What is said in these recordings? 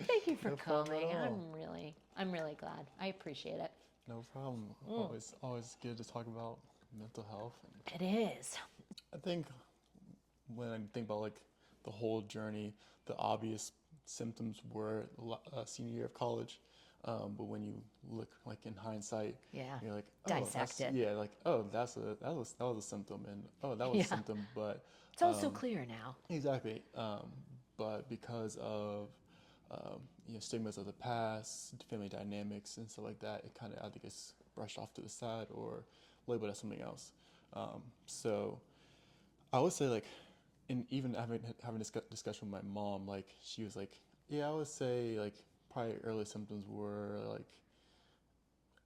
Thank you for No problem coming. at all. I'm really glad. I appreciate it. No problem. Always good to talk about mental health. It is. I think when I think about like the whole journey, the obvious symptoms were senior year of college. But when you look like in hindsight, Yeah. you're like, oh, Dissect it. like, oh, that was a symptom, and oh, that was a Yeah. symptom. But It's all so clear now. exactly. But because of stigmas of the past, family dynamics, and stuff like that, it kind of I think gets brushed off to the side or labeled as something else. So I would say like, and even having this discussion with my mom, like she was like, yeah, I would say like probably early symptoms were like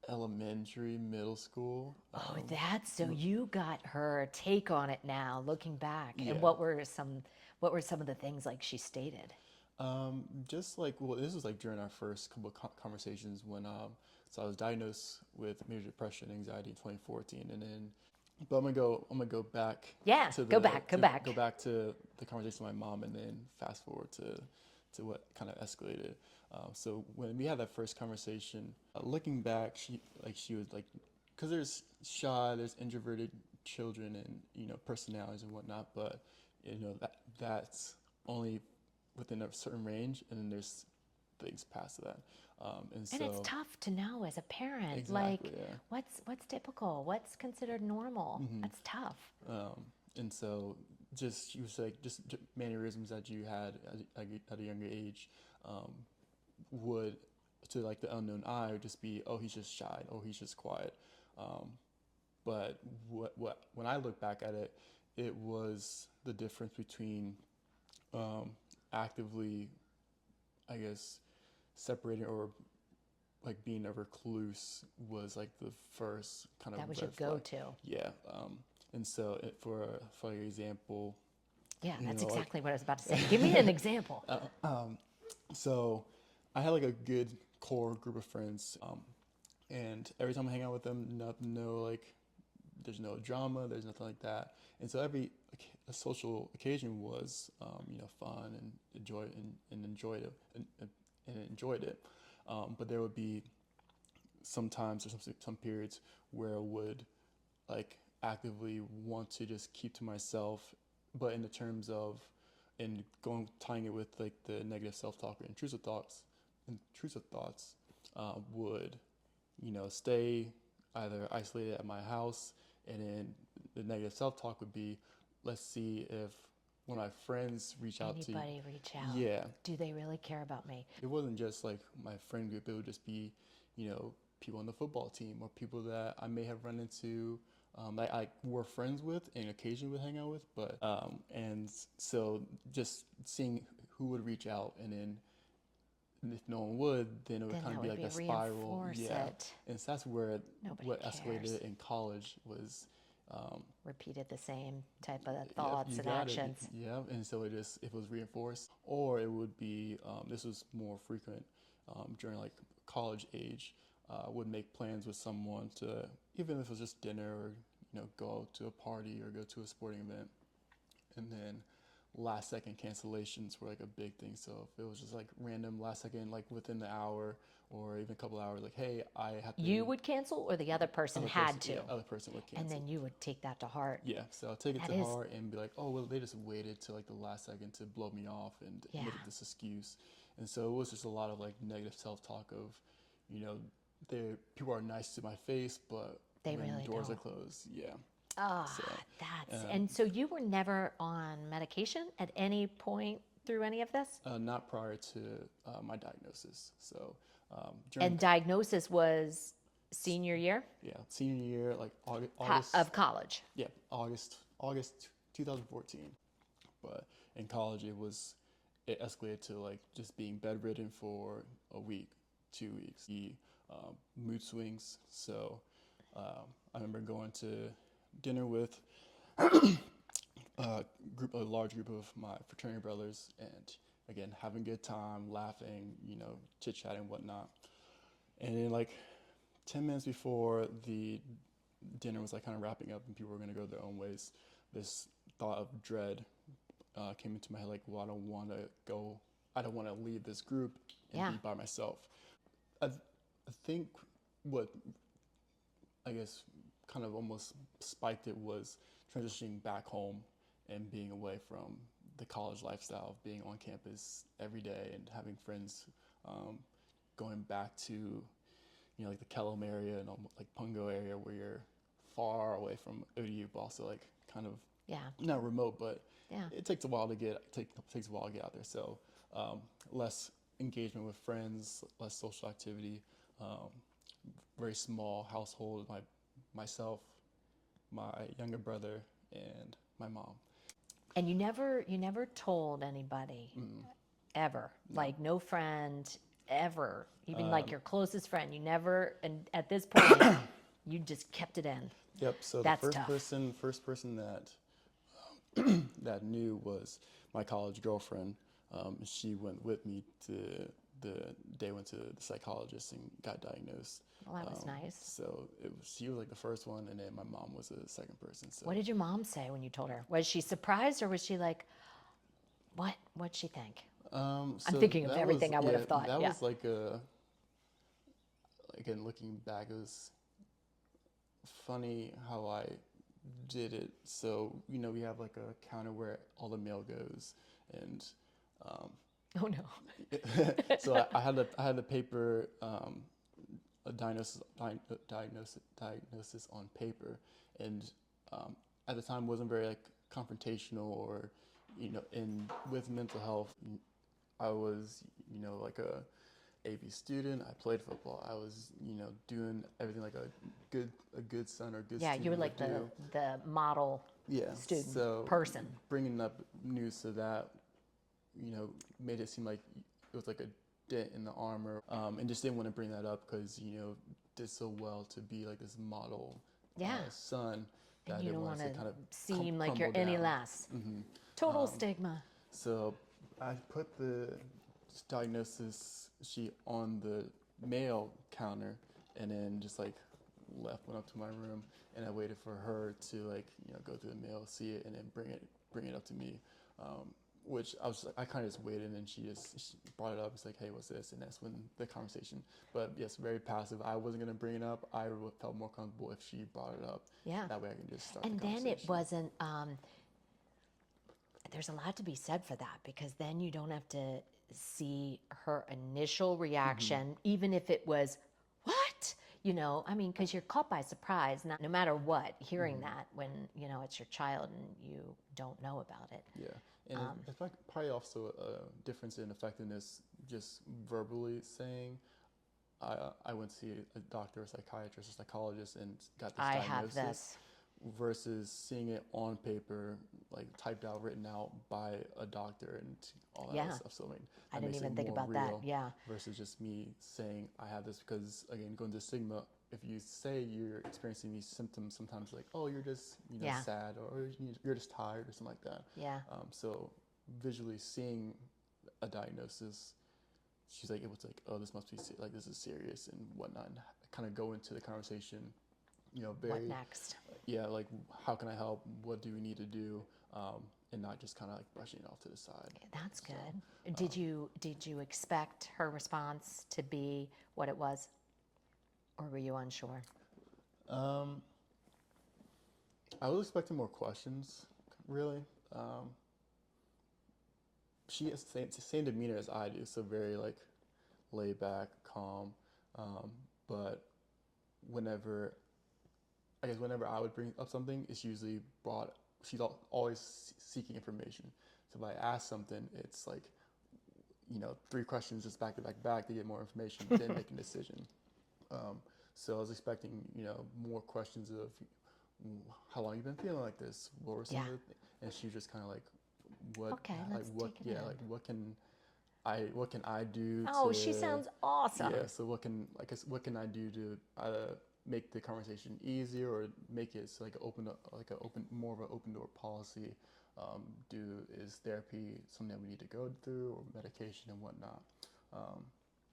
elementary, middle school. Oh, that's so you got her take on it now, looking back. And Yeah. what were some of the things like she stated? Just like, well, this was like during our first couple of conversations when so I was diagnosed with major depression, anxiety in 2014, and then, but I'm gonna go back Yeah, to go back, go back. go back to the conversation with my mom, and then fast forward to what kind of escalated. So when we had that first conversation, looking back, she was like, because there's shy, there's introverted children, and personalities and whatnot, but that's only within a certain range, and then there's things past that. And And it's so, tough to know as a parent, exactly, like yeah. what's typical, what's considered normal. That's tough. And so, just you say just mannerisms that you had at a younger age would, to like the unknown eye, would just be, oh, he's just shy, oh, he's just quiet. But what when I look back at it, it was the difference between actively, I guess, separating or like being a recluse was like the first kind of That was your red flag. go-to. Yeah. And so for example, Yeah, that's like exactly what I was about to say. Give me an example. so I had like a good core group of friends, and every time I hang out with them, no like there's no drama, there's nothing like that, and so every a social occasion was fun and enjoyed it and enjoyed it, but there would be some times or some periods where I would like actively want to just keep to myself, but in the terms of and going tying it with like the negative self-talk or intrusive thoughts would stay either isolated at my house, and then the negative self-talk would be, let's see if one of my friends reach out to. Anybody reach out? Yeah, Do they really care about me? it wasn't just like my friend group, it would just be people on the football team or people that I may have run into, that I were friends with and occasionally would hang out with. But and so just seeing who would reach out, and then if no one would, then it would Then kind that of be would like be a spiral. reinforce Yeah, it. and so that's where Nobody what cares. escalated in college was. Repeated the same type of Yep, thoughts you and got it. actions. Yeah, and so it was reinforced, or it would be this was more frequent during like college age. Would make plans with someone to, even if it was just dinner or go to a party or go to a sporting event, and then last second cancellations were like a big thing. So if it was just like random last second, like within the hour or even a couple hours, like, hey, I have to. You would cancel, or the other person Other had person, to? yeah, other person would And cancel. then you would take that to heart. Yeah, so I'll take it That to is, heart and be like, oh, well, they just waited till like the last second to blow me off and yeah. make this excuse. And so it was just a lot of like negative self-talk of, you know, people are nice to my face, but They when really doors are don't. closed, yeah. Ah, So, and so you were never on medication at any point through any of this? not prior to my diagnosis. So And diagnosis was senior year yeah, senior year, like August, of college. yeah, August 2014. But in college, it escalated to like just being bedridden for a week, 2 weeks. The mood swings. So I remember going to dinner with a large group of my fraternity brothers, and again having a good time, laughing, chit chatting, whatnot. And then like 10 minutes before the dinner was like kind of wrapping up and people were gonna go their own ways, this thought of dread came into my head, like, well, I don't want to go I don't want to leave this group and Yeah. be by myself. I think what I guess kind of almost spiked it was transitioning back home and being away from the college lifestyle of being on campus every day and having friends, going back to, like the Kellum area and like Pungo area where you're far away from ODU, but also like kind of Yeah. not remote, but Yeah. it takes a while to takes a while to get out there. So less engagement with friends, less social activity, um, very small household. Myself, my younger brother, and my mom. And you never told anybody ever, like no friend ever, even like your closest friend. You never, and at this point, you just kept it in. Yep. So That's the tough. first person that that knew was my college girlfriend. She went with me to the day I went to the psychologist and got diagnosed. Well, that was nice. So she was like the first one, and then my mom was the second person. So What did your mom say when you told her? Was she surprised or was she like, what'd she think? I'm so thinking of that everything I would have thought. That Yeah. was like again, looking back, it was funny how I did it. So, we have like a counter where all the mail goes, and Oh no. so I had the paper, a diagnosis on paper, and at the time wasn't very like confrontational or, in with mental health. I was, like a AB student. I played football. I was, doing everything like a good son or good Yeah, student you were like would do. the model Yeah. student So person. bringing up news to that, made it seem like it was like a dent in the armor, and just didn't want to bring that up because, did so well to be like this model Yeah. son that And I you didn't don't want want to to kind of seem like you're crumble any down. less. Total stigma. So I put the diagnosis sheet on the mail counter, and then just like went up to my room, and I waited for her to like go through the mail, see it, and then bring it up to me. Which I kind of just waited, and she brought it up. It's like, hey, what's this? And that's when the conversation. But yes, very passive. I wasn't gonna bring it up. I felt more comfortable if she brought it up. Yeah. That way I can just start. And the then it conversation. wasn't, there's a lot to be said for that because then you don't have to see her initial reaction, even if it was, what? I mean, because you're caught by surprise, no matter what, hearing that when, it's your child and you don't know about it. Yeah, and it's probably also a difference in effectiveness just verbally saying, I went to see a doctor, a psychiatrist, a psychologist, and got this I diagnosis. have this. Versus seeing it on paper, like typed out, written out by a doctor and all that other stuff. So I that didn't makes even it think more about that. real Yeah. versus just me saying I have this because, again, going to Stigma, if you say you're experiencing these symptoms, sometimes like, oh, you're just sad, or you're just tired or something like that. Yeah. So visually seeing a diagnosis, she's like, it was like, oh, this must be like this is serious and whatnot. And kind of go into the conversation, very What next? Yeah, like how can I help? What do we need to do? And not just kind of like brushing it off to the side. That's good. Did you expect her response to be what it was, or were you unsure? I was expecting more questions, really. She has the same demeanor as I do, so very like laid back, calm. But whenever I would bring up something, it's usually she's always seeking information. So if I ask something, it's like, 3 questions just back to back to get more information, then make a decision. So I was expecting, more questions of how long you been feeling like this? What were some of the and she was just kind of like, what, Okay, let's take it in. like what can I do? Oh, she sounds awesome. Yeah. So what can I do to make the conversation easier or make it so more of an open door policy? Is therapy something that we need to go through, or medication and whatnot?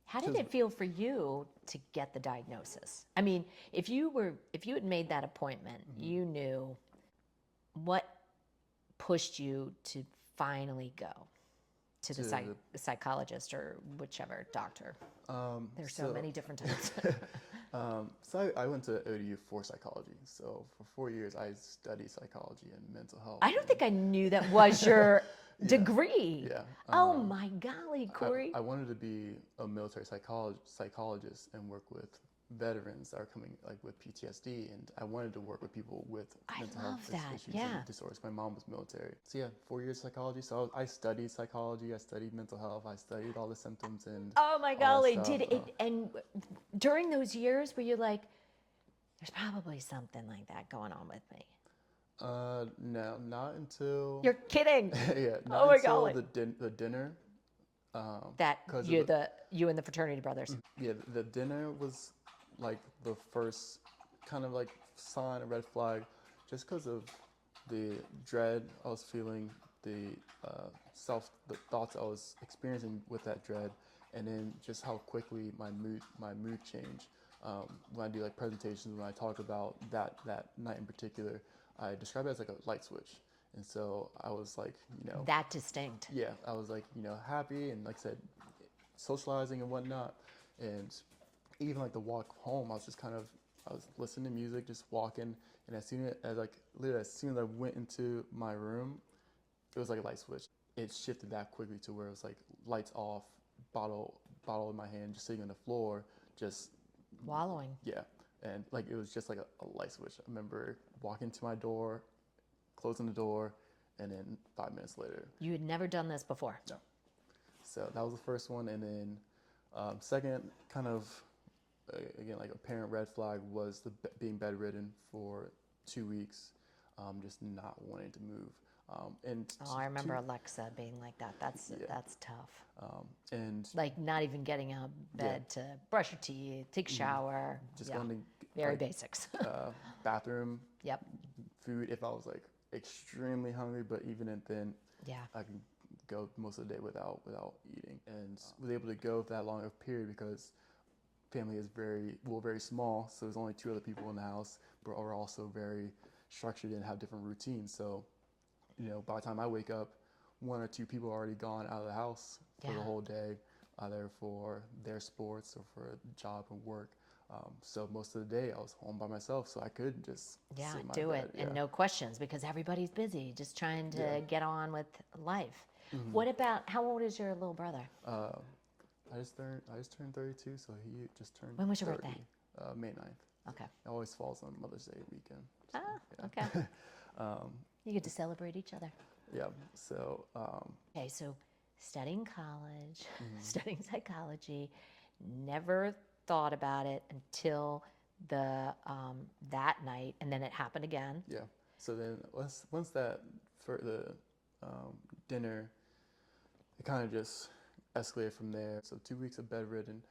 How did it feel for you to get the diagnosis? I mean, if you had made that appointment, you knew what pushed you to finally go. to to the the psychologist or whichever doctor? There's so so many different types. so I went to ODU for psychology. So for 4 years, I studied psychology and mental health. I don't think I knew that was your degree. Yeah. Oh my golly, Cory. I wanted to be a military psychologist and work with veterans that are coming like with PTSD, and I wanted to work with people with mental love health that, issues yeah. and disorders. My mom was military, so yeah, 4 years psychology. So I studied psychology, I studied mental health, I studied all the symptoms and Oh my all that golly. stuff. Did it, and during those years were you like, there's probably something like that going on with me? No, not until You're kidding. yeah, Oh not my until golly. the dinner. That 'Cause of you and the fraternity brothers. Yeah, the dinner was like the first kind of like sign, a red flag, just because of the dread I was feeling, the the thoughts I was experiencing with that dread, and then just how quickly my mood changed. When I do like presentations, when I talk about that night in particular, I describe it as like a light switch. And so I was like, That distinct. yeah, I was like, happy and like I said, socializing and whatnot. And even like the walk home, I was listening to music, just walking. And literally as soon as I went into my room, it was like a light switch. It shifted that quickly to where it was like lights off, bottle in my hand, just sitting on the floor, just Wallowing. yeah. And like it was just like a light switch. I remember walking to my door, closing the door, and then 5 minutes later. You had never done this before. No. So that was the first one, and then second, kind of again like a parent red flag was being bedridden for 2 weeks, just not wanting to move. I remember Alexa being like that. That's tough. And Like not even getting out of bed to brush your teeth, take a shower. just going to very like, basics. bathroom, Yep. food if I was like extremely hungry, but even then, Yeah. I could go most of the day without eating, and was able to go that long of a period because family is very small, so there's only 2 other people in the house, but are also very structured and have different routines. So, by the time I wake up, 1 or 2 people are already gone out of the house for the whole day, either for their sports or for a job and work. So most of the day I was home by myself, so I could just sit in my do bed. it and no questions because everybody's busy just trying to get on with life. What about, how old is your little brother? I just turned 32, so he just turned. When was your 30, birthday? May 9th. Okay. It always falls on Mother's Day weekend. So, Okay. You get to celebrate each other. Yeah. So. Okay, so studying college, studying psychology, never thought about it until that night, and then it happened again. Yeah. So then once that for the dinner, it kind of just escalated from there. So 2 weeks of bedridden.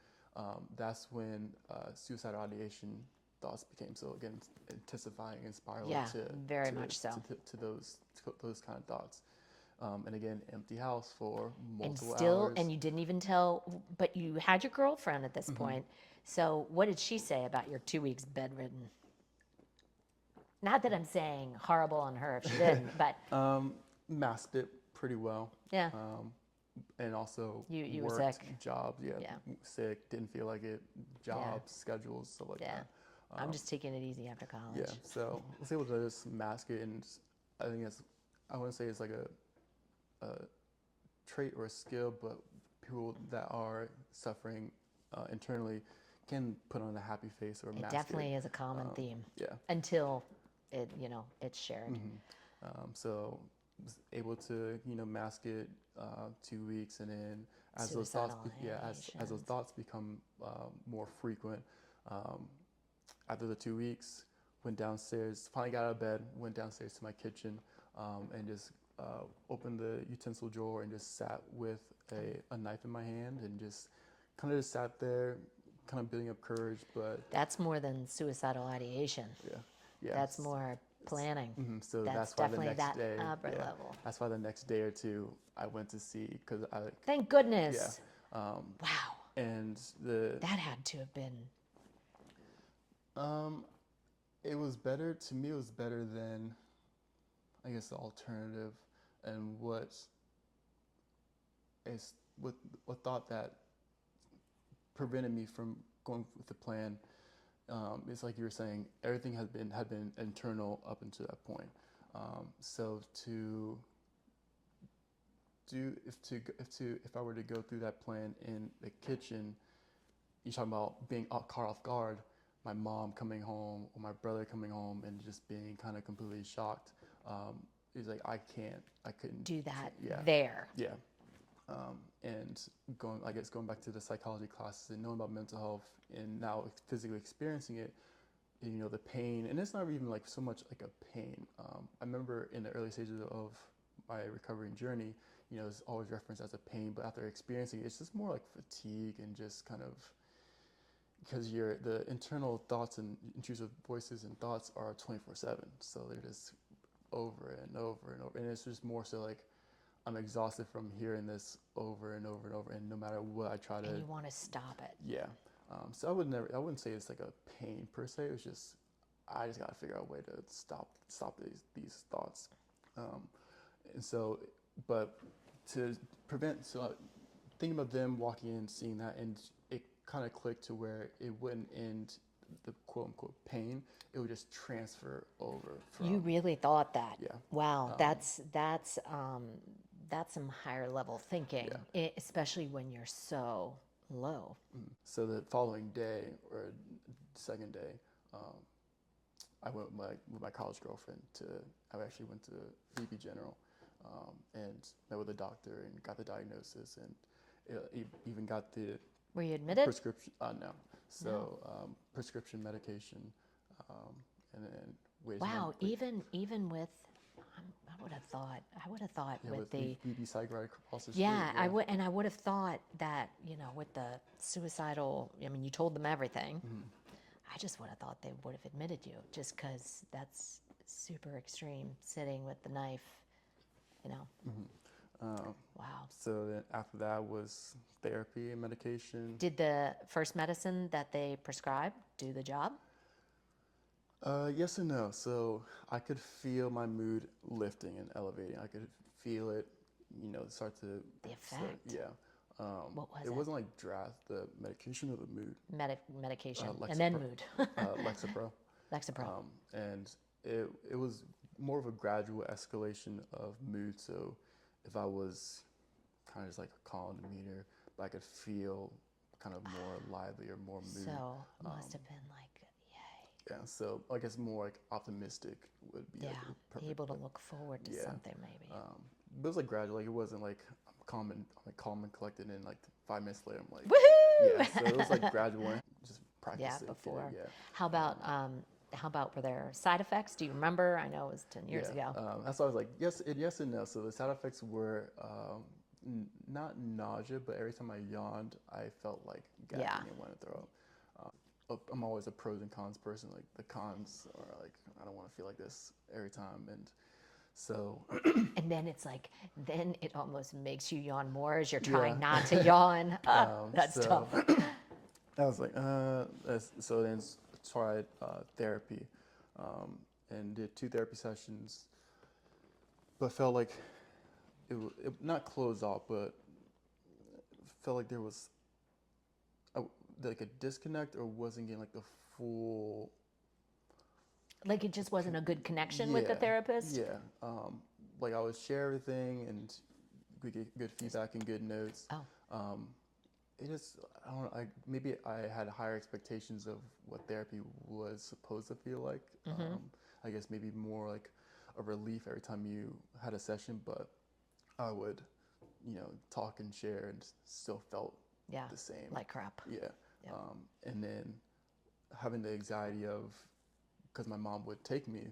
That's when suicidal ideation thoughts became so again intensifying and spiraling very much so to those kind of thoughts. And again, empty house for multiple hours. And you didn't even tell, but you had your girlfriend at this point. So what did she say about your 2 weeks bedridden? Not that I'm saying horrible on her if she didn't, but masked it pretty well. Yeah. And also you were worked, sick. jobs, sick, didn't feel like it, jobs, schedules, stuff like that. I'm just taking it easy after college. Yeah, so I was able to just mask it, and I think I wouldn't say it's like a trait or a skill, but people that are suffering internally can put on a happy face or mask it. It definitely is a common theme. Yeah. Until it's shared. So was able to mask it 2 weeks, and then as those thoughts as those thoughts become more frequent, after the 2 weeks, went downstairs, finally got out of bed, went downstairs to my kitchen, and just opened the utensil drawer and just sat with a knife in my hand and just kind of just sat there, kind of building up courage. But that's more than suicidal ideation. Yeah. That's more planning. So that's why definitely the next day, upper level. That's why the next day or two I went to see, because I. Thank goodness. Yeah. Wow. And that had to have been. It was better to me. It was better than, I guess, the alternative, and what it's with a thought that prevented me from going with the plan. It's like you were saying, everything had been internal up until that point. So to do if I were to go through that plan in the kitchen, you're talking about being caught off guard. My mom coming home or my brother coming home and just being kind of completely shocked. He's like, I couldn't Do that Yeah, there. yeah. And going back to the psychology classes and knowing about mental health and now physically experiencing it, the pain, and it's not even like so much like a pain. I remember in the early stages of my recovery journey, it's always referenced as a pain, but after experiencing it, it's just more like fatigue and just kind of because the internal thoughts and intrusive voices and thoughts are 24/7, so they're just over and over and over, and it's just more so like I'm exhausted from hearing this over and over and over, and no matter what I try to, And you want to stop it. yeah. So I wouldn't say it's like a pain per se. It was just, I just got to figure out a way to stop these thoughts. And so, but to prevent, thinking about them walking in, seeing that, and it kind of clicked to where it wouldn't end the quote unquote pain. It would just transfer over from. You really thought that? Yeah. Wow, that's some higher level thinking, especially when you're so low. So the following day or second day, I went with my college girlfriend I actually went to VP General and met with a doctor and got the diagnosis and even got the Were you admitted? prescription. No. So prescription medication, and then waiting. Wow, even with, I would have thought with the VP Psych right across the street. yeah, I would have thought that with the suicidal. I mean, you told them everything. I just would have thought they would have admitted you, just because that's super extreme, sitting with the knife. Wow. So then after that was therapy and medication. Did the first medicine that they prescribed do the job? Yes and no. So I could feel my mood lifting and elevating. I could feel it, start to. The effect. Yeah. What was it? It wasn't like the medication or the mood. Medication Lexapro. and then mood. Lexapro. Lexapro. And it was more of a gradual escalation of mood. So if I was kind of just like a calm demeanor, but I could feel kind of more lively or more mood. So must have been like, yay. Yeah, so I guess more like optimistic would be Yeah, like a perfect, able to look forward to something maybe. but it was like gradual. Like it wasn't like I'm calm and collected, and like 5 minutes later I'm like, woohoo! yeah. So it was like gradual, and just practice. Yeah, it, before. Yeah. How about were there side effects? Do you remember? I know it was 10 years ago. That's why I was like yes and no. So the side effects were not nausea, but every time I yawned, I felt like gagging and wanted to throw up. I'm always a pros and cons person. Like the cons are like I don't want to feel like this every time, and so. And then it's like, then it almost makes you yawn more as you're trying not to yawn. That's tough. I was like, so then tried therapy, and did 2 therapy sessions, but felt like it not closed off, but felt like there was like a disconnect or wasn't getting like the full. Like it just wasn't a good connection with the therapist? Yeah. Like I would share everything and we get good feedback and good notes. Oh. It is, I don't know, maybe I had higher expectations of what therapy was supposed to feel like. I guess maybe more like a relief every time you had a session, but I would, talk and share and still felt the same. Like crap. Yeah. And then having the anxiety of, because my mom would take me,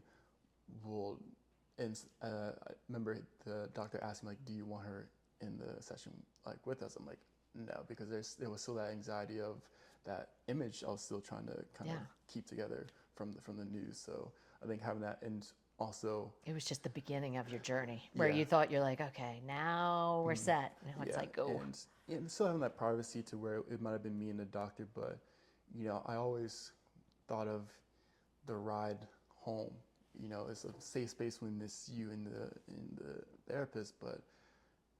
I remember the doctor asked me, like, do you want her in the session, like, with us? I'm like, no, because there was still that anxiety of that image I was still trying to kind of keep together from the news. So I think having that, and also it was just the beginning of your journey where you thought you're like, okay, now we're set. Now it's like, go. And still having that privacy to where it might have been me and the doctor, but I always thought of the ride home. It's a safe space when it's you and the therapist, but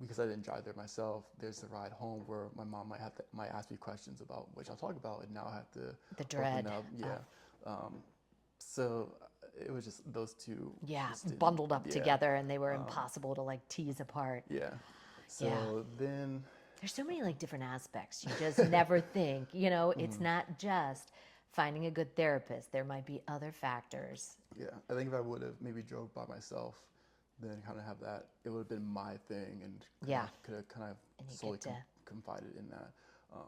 because I didn't drive there myself, there's the ride home where my mom might ask me questions about which I'll talk about, and now I have to The dread. open up. Yeah. So it was just those two. Yeah, Just didn't, bundled up yeah. together, and they were impossible to like tease apart. Yeah. Yeah. So then, There's so many like different aspects. You just never think, you know, it's not just finding a good therapist. There might be other factors. yeah, I think if I would have maybe drove by myself, then kind of have that, it would have been my thing, and Yeah. could have kind of And you solely get to confided in that. So,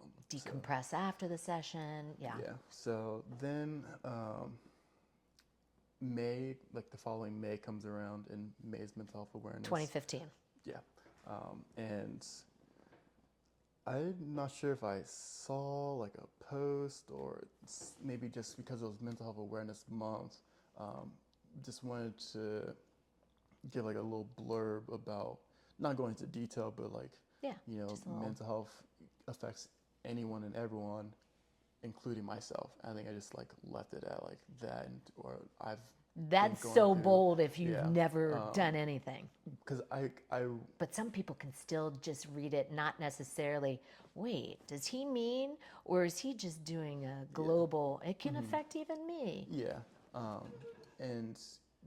decompress after the session. Yeah. yeah. So then May, like the following May comes around, and May's mental health awareness. 2015. Yeah. And I'm not sure if I saw like a post or maybe just because it was Mental Health Awareness Month, just wanted to give like a little blurb about, not going into detail, but like, Yeah. you know, just a little. mental health affects anyone and everyone, including myself. I think I just like left it at like that, or I've That's been going so through, bold if you've yeah, never done anything. because But some people can still just read it, not necessarily, wait, does he mean, or is he just doing a global, it can affect even me? yeah, and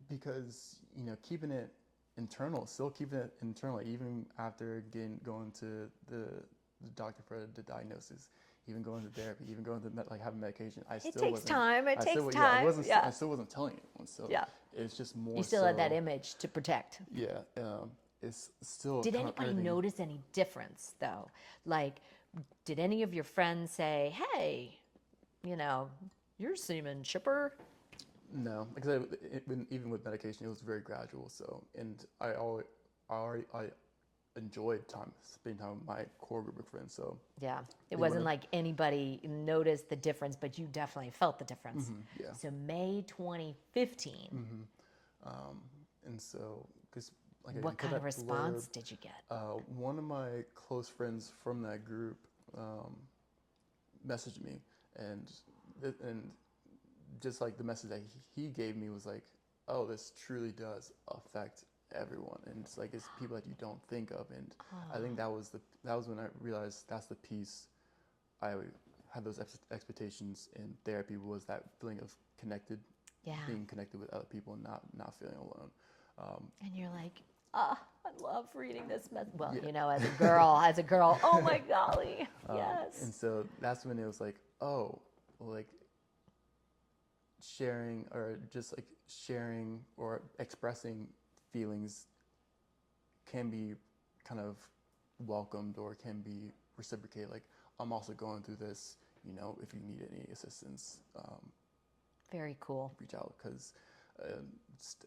because, you know, keeping it internal, still keeping it internal, even after going to the doctor for the diagnosis, even going to therapy, even going to like having medication, I still takes wasn't. time, it I takes still, time, I still wasn't telling anyone. So Yeah. it's just more. You still so, had that image to protect. Yeah, it's still. Did kind of anybody everything. notice any difference, though? Like, did any of your friends say, hey, you know, you're seeming chipper? No, because even with medication, it was very gradual. So, and I enjoyed spending time with my core group of friends. So Yeah, it They wasn't would've- like anybody noticed the difference, but you definitely felt the difference. yeah. So May 2015, And so, because like I what put kind of that response blurb, did you get? one of my close friends from that group messaged me, and and just like the message that he gave me was like, oh, this truly does affect everyone, and it's like it's people that you don't think of, and I think that was when I realized that's the piece I had those expectations in therapy, was that feeling of connected, Yeah. being connected with other people, and not feeling alone. And you're like, I love reading this message. Well, Yeah. you know, as a girl, oh my golly, yes. And so that's when it was like, oh, like sharing, or just like sharing or expressing feelings can be kind of welcomed, or can be reciprocated. Like, I'm also going through this, you know, if you need any assistance, Very cool. reach out. Because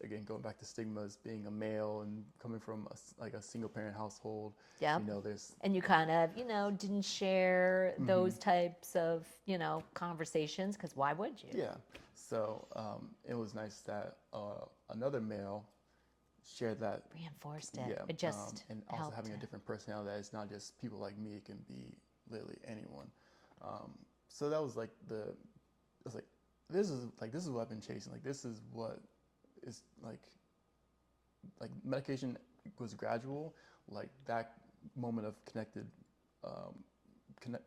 again, going back to stigmas, being a male and coming from a single parent household, Yep. you know, there's And you kind of, you know, didn't share those types of, you know, conversations, because why would you? yeah. So it was nice that another male shared that. Reinforced it. Yeah, It just and also helped. having a different personality, that it's not just people like me, it can be literally anyone. So that was like it's like this is what I've been chasing. Like, this is what is like medication was gradual. Like, that moment of connected,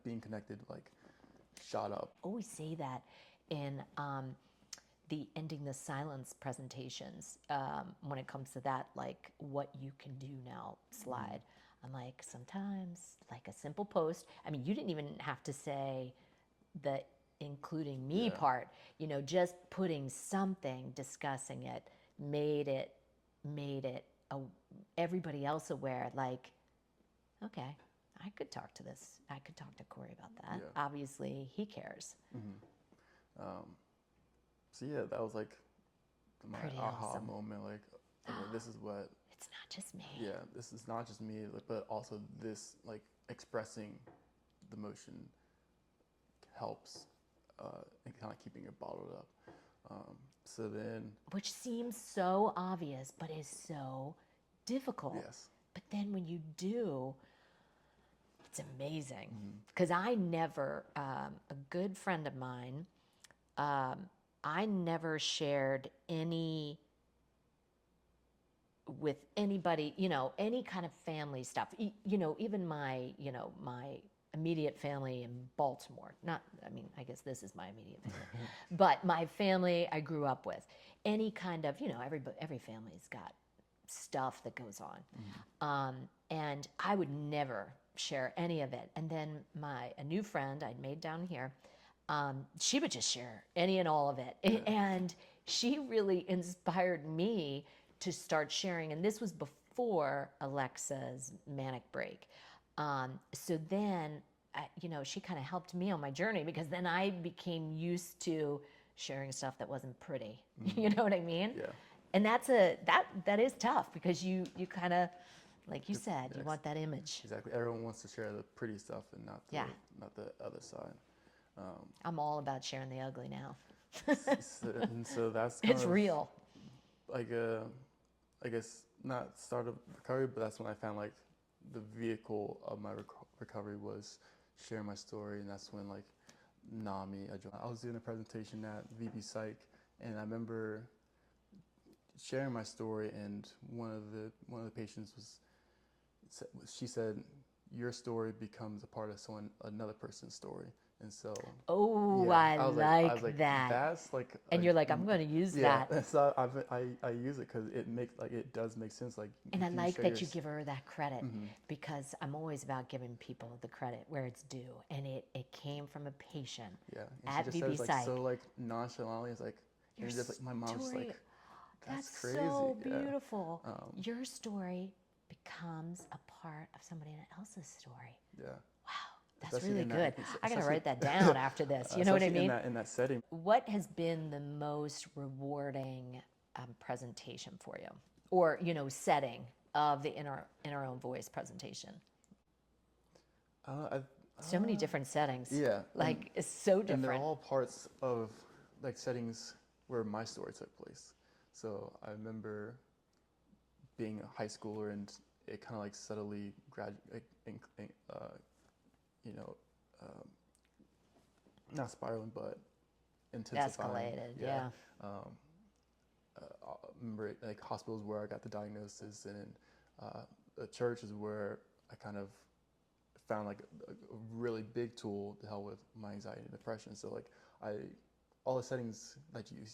being connected, like, shot up. Always say that in the Ending the Silence presentations, when it comes to that, like what you can do now slide. I'm like, sometimes like a simple post, I mean, you didn't even have to say the including me Yeah. part, you know, just putting something, discussing it, made it everybody else aware, like, okay, I could talk to Cory about that. Yeah. Obviously he cares. So yeah, that was like my Pretty aha awesome. moment. Like, okay, this is what. It's not just me. Yeah, this is not just me, but also this, like, expressing the emotion helps, and kind of keeping it bottled up. So then, Which seems so obvious, but is so difficult. yes, But then when you do, it's amazing. Because I never, a good friend of mine, I never shared any with anybody, any kind of family stuff. Even my immediate family in Baltimore. Not, I mean, I guess this is my immediate family, but my family I grew up with. Any kind of, every family's got stuff that goes on, and I would never share any of it. And then a new friend I'd made down here, she would just share any and all of it, and she really inspired me to start sharing. And this was before Alexa's manic break. So then, she kind of helped me on my journey, because then I became used to sharing stuff that wasn't pretty. You know what I mean? Yeah. And that is tough, because you kind of, like you said, you want that image. Exactly. Everyone wants to share the pretty stuff and not the other side. I'm all about sharing the ugly now. So that's kind It's of real. like I guess not start of recovery, but that's when I found like the vehicle of my recovery was sharing my story, and that's when like NAMI, I was doing a presentation at VB Psych, and I remember sharing my story, and one of the patients she said, your story becomes a part of another person's story. And so, Oh, yeah, I was like that. That's like, And you're like, I'm going to use yeah. that. So I use it because it does make sense. Like, And I you like share that you give her that credit, because I'm always about giving people the credit where it's due. And it came from a patient Yeah, and at she just VB says Psych. like so like nonchalantly. It's like, Your and just like my mom's just story, like, that's crazy. so Yeah. beautiful. Your story becomes a part of somebody else's story. Yeah. Wow, that's Especially really in good. that, I got to especially- write that down after this. You know what I especially mean? in that setting. What has been the most rewarding presentation for you, or setting of the inner own voice presentation? So many different settings. Yeah, Like, it's so different. And they're all parts of like settings where my story took place. So I remember being a high schooler, and it kind of like subtly you know, not spiraling, but intensifying. Escalated, yeah. I remember like hospitals where I got the diagnosis, and the church is where I kind of found like a really big tool to help with my anxiety and depression. So like all the settings that you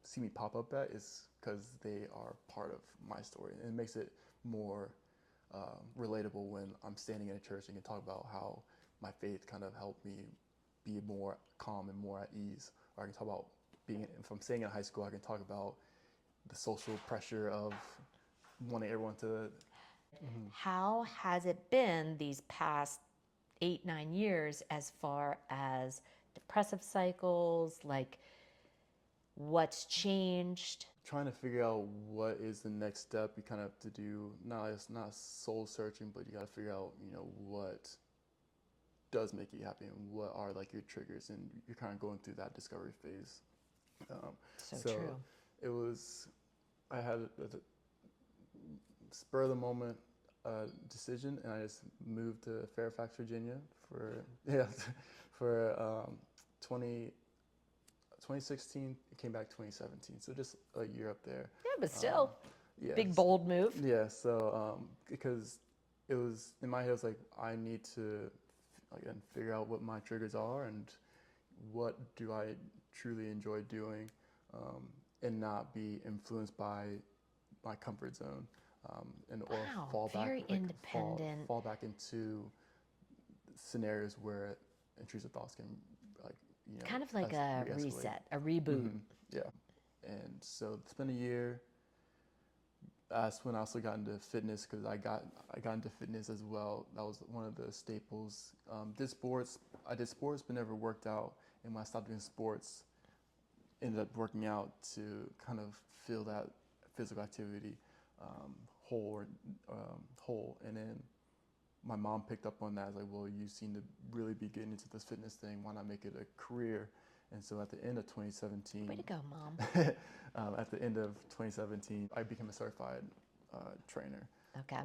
see me pop up at is because they are part of my story, and it makes it more relatable when I'm standing in a church and can talk about how my faith kind of helped me be more calm and more at ease. Or I can talk about if I'm staying in high school, I can talk about the social pressure of wanting everyone to. How has it been these past 8-9 years, as far as depressive cycles, like what's changed? Trying to figure out what is the next step. You kind of have to do, it's not soul searching, but you got to figure out, what does make you happy and what are like your triggers, and you're kind of going through that discovery phase. So true. It was, I had a spur of the moment decision, and I just moved to Fairfax, Virginia for 2016. It came back 2017, so just a year up there. Yeah, but still, Yeah, big bold move. Yeah, so because it was in my head, it was like I need to again figure out what my triggers are and what do I truly enjoy doing, and not be influenced by my comfort zone, or Wow, fall back, very independent. fall back into scenarios where intrusive thoughts can Kind of like a re-escalate. reset, a reboot. Yeah, and so it's been a year. That's when I also got into fitness, because I got into fitness as well. That was one of the staples. I did sports, but never worked out. And when I stopped doing sports, ended up working out to kind of fill that physical activity hole. And then my mom picked up on that. I was like, well, you seem to really be getting into this fitness thing. Why not make it a career? And so at the end of 2017, Way to go, Mom. at the end of 2017, I became a certified trainer. Okay.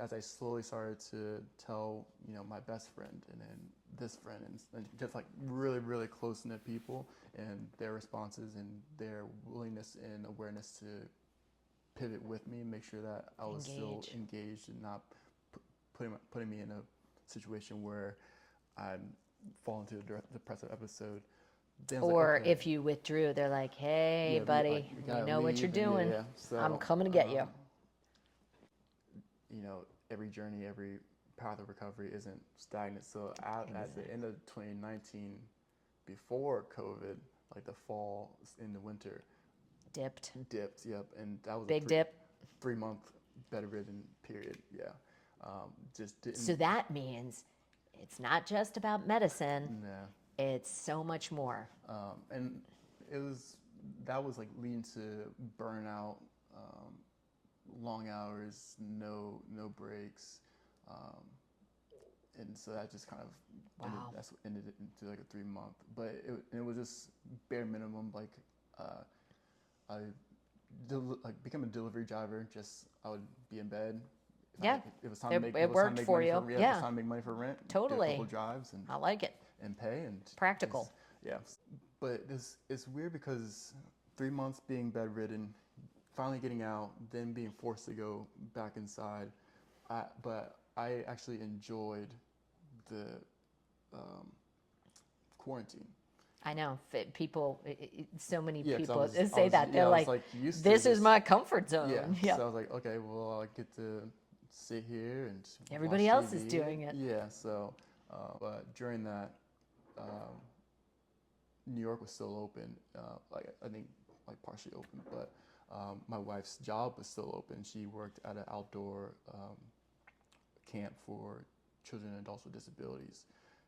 As I slowly started to tell, my best friend and then this friend, and just like really, really close-knit people, and their responses and their willingness and awareness to pivot with me, make sure that I was still Engage. engaged and not putting me in a situation where I'm falling into a depressive episode. Then I was like, Or okay, if you withdrew, they're like, hey, yeah, buddy, we we gotta know what you're leave, and yeah, doing. yeah. I'm So, coming to get you. you know, every journey, every path of recovery isn't stagnant. So at the end of 2019, before COVID, like the fall in the winter, Dipped. dipped. Yep, and that was a Big dip. 3 month bedridden period. Yeah, just So didn't. that means it's not just about medicine, Nah. it's so much more. And it was that was like leading to burnout, long hours, no breaks, um, and so that just kind of Wow. that's what ended it into like a 3 month. But it was just bare minimum. Like I like become a delivery driver. Just I would be in bed. Yeah. It was time to make It it was time worked to make for money you. for yeah, it was Yeah, time to make money for rent. Do a totally. couple drives I like it. and pay and Practical. yeah. But it's weird because 3 months being bedridden, finally getting out, then being forced to go back inside. But I actually enjoyed the um, quarantine. I know people, so many Yeah, because people I say was that. yeah They're I was like, like used to this is just my comfort yeah. zone. Yeah. So I was like, okay, well I get to sit here and Everybody watch else is TV. doing it. Yeah. So, but during that, um, New York was still open. Like I think like partially open, but my wife's job was still open. She worked at an outdoor camp for children and adults with disabilities,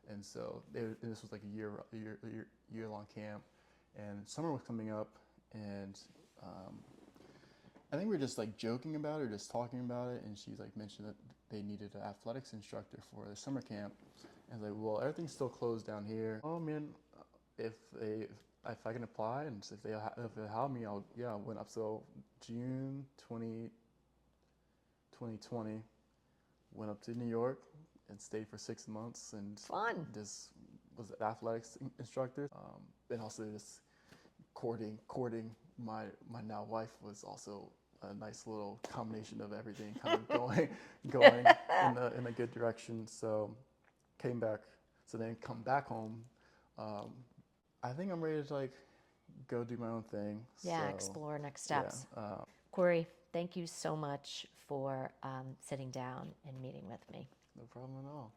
and so this was like a year long camp, and summer was coming up, and I think we were just like joking about it, or just talking about it, and she's like mentioned that they needed an athletics instructor for the summer camp. And I was like, well, everything's still closed down here. Oh man, if they if I can apply and if they hire me, I went up. So June 2020, went up to New York and stayed for 6 months and Fun. just was an athletics instructor. And also just courting my now wife was also a nice little combination of everything kind of going in a good direction. So came back. So then come back home. Um, I think I'm ready to like go do my own thing. Yeah, So, explore next yeah, steps. Cory, thank you so much for sitting down and meeting with me. no problem at all.